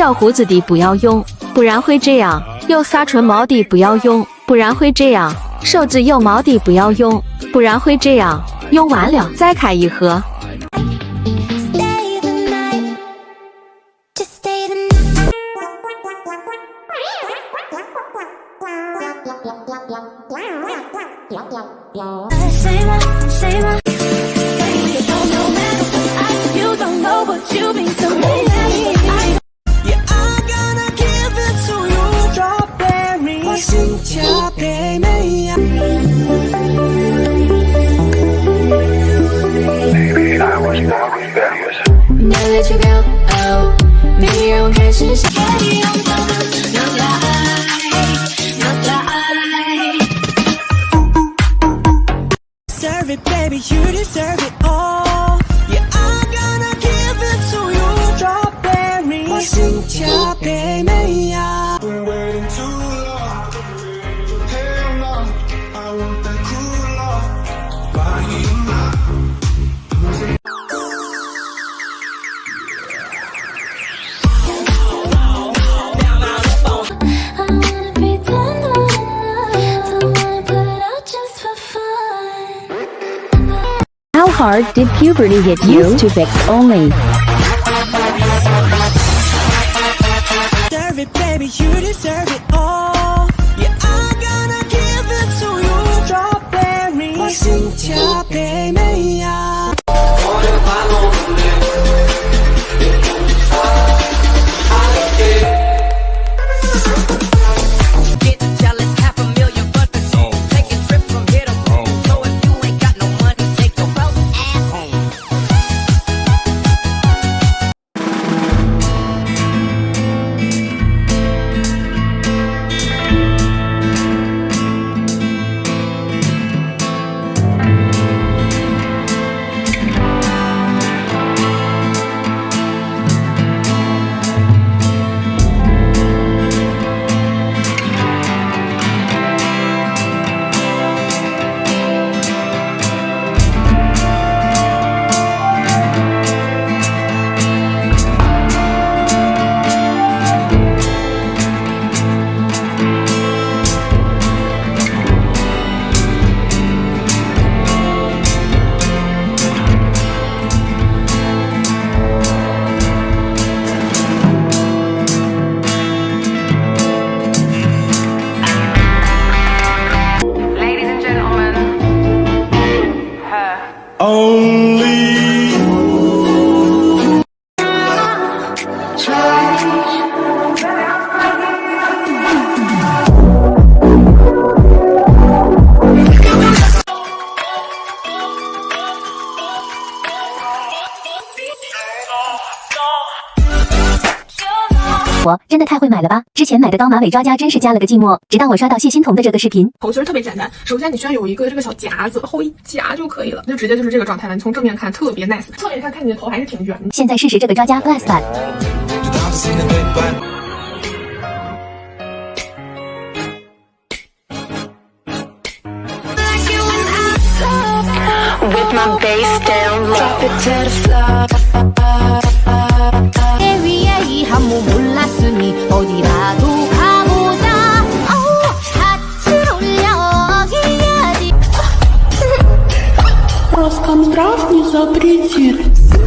掉胡子的不要用，不然会这样；有撒唇毛的不要用，不然会这样；手指有毛的不要用，不然会这样。用完了再开一盒。Serve it, baby, you deserve it all. Yeah, I'm gonna give it to you. Strawberry, 진짜 배매야. Been waiting too long. Hell no, I want that cool love. How hard did puberty hit you? Used to fix only. Serve it, baby, you deserve it all. Yeah, I'm gonna give it to you. Strawberry, 진짜 배매야.我真的太会买了吧！之前买的高马尾抓夹真是加了个寂寞，直到我刷到谢欣彤的这个视频。头其实特别简单，首先你需要有一个这个小夹子，后一夹就可以了，就直接就是这个状态了。你从正面看特别 nice， 侧面看你的头还是挺圆的。现在试试这个抓夹 Glass 版。With my bass down low. Drop it to the floor. 한모 몰랐으니 어디라도 가보자. 하트 올려야지. Роскомздрав не запретит.